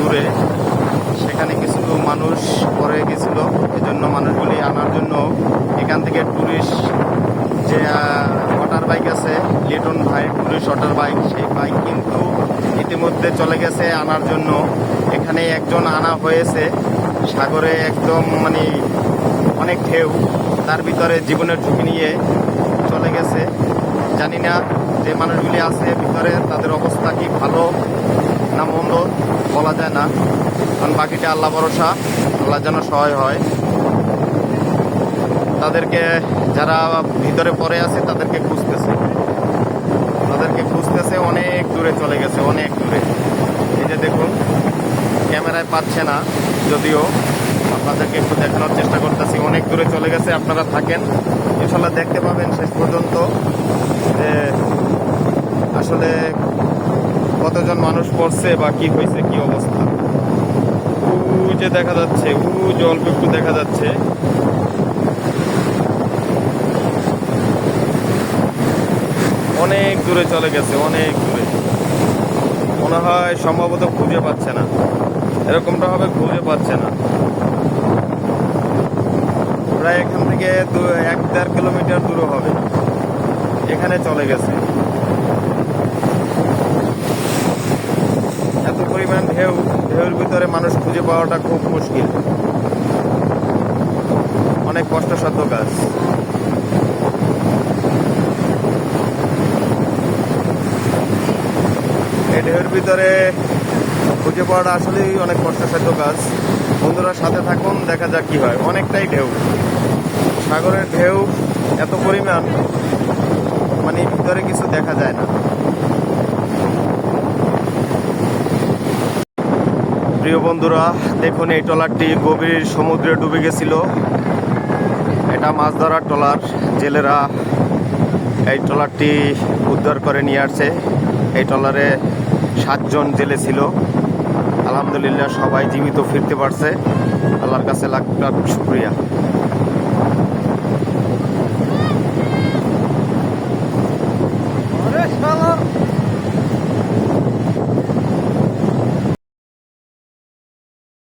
দূরে, সেখানে কিছু মানুষ পড়ে গেছিল। এজন্য মানুষগুলি আনার জন্য এখান থেকে ট্যুরিস্ট যে ওয়াটার বাইক আছে, লিটন ভাই ট্যুরিস্ট ওয়াটার বাইক, সেই বাইক কিন্তু ইতিমধ্যে চলে গেছে আনার জন্য। এখানে একজন আনা হয়েছে, সাগরে একদম মানে অনেক ঢেউ, তার ভিতরে জীবনের ঝুঁকি নিয়ে চলে গেছে। জানি না যে মানুষগুলি আছে ভিতরে তাদের অবস্থা কি ভালো না মন্দ বলা যায় না, কারণ বাকিটা আল্লাহ ভরসা, আল্লাহ যেন সহায় হয়। তাদেরকে যারা ভিতরে পড়ে আছে তাদেরকে খুঁজতেছে, অনেক দূরে চলে গেছে, অনেক দূরে। এই যে দেখুন, ক্যামেরায় পাচ্ছে না যদিও, আপনাদেরকে একটু দেখানোর চেষ্টা করতেছি। অনেক দূরে চলে গেছে, আপনারা থাকেন, ইনশাল্লাহ দেখতে পাবেন শেষ পর্যন্ত যে আসলে কতজন মানুষ পড়ছে বা কি হয়েছে, কি অবস্থা। যে দেখা যাচ্ছে, যে অল্প একটু দেখা যাচ্ছে, অনেক দূরে চলে গেছে, অনেক দূরে। মনে হয় সম্ভবত খুঁজে পাচ্ছে না, এরকমটা হবে, খুঁজে পাচ্ছে না। প্রায় এখান থেকে 1-1.5 কিলোমিটার দূরে হবে, এখানে চলে গেছে। এত পরিমাণ ঢেউর ভিতরে মানুষ খুঁজে পাওয়াটা খুব মুশকিল, অনেক কষ্টসাধ্য কাজ। এই ঢেউর ভিতরে খুঁজে পাওয়াটা আসলেই অনেক কষ্টসাধ্য কাজ। বন্ধুরা সাথে থাকুন, দেখা যাক কি হয়। অনেকটাই ঢেউ, সাগরের ঢেউ এত পরিমাণ, মানে ভিতরে কিছু দেখা যায় না। প্রিয় বন্ধুরা দেখুন, এই ট্রলারটি গভীর সমুদ্রে ডুবে গেছিল। এটা মাছ ধরার ট্রলার, জেলেরা এই ট্রলারটি উদ্ধার করে নিয়ে আসছে। এই ট্রলারে 7 জন জেলে ছিল, আলহামদুলিল্লাহ সবাই জীবিত ফিরতে পারছে। আল্লাহর কাছে লাখ লাখ শুকরিয়া।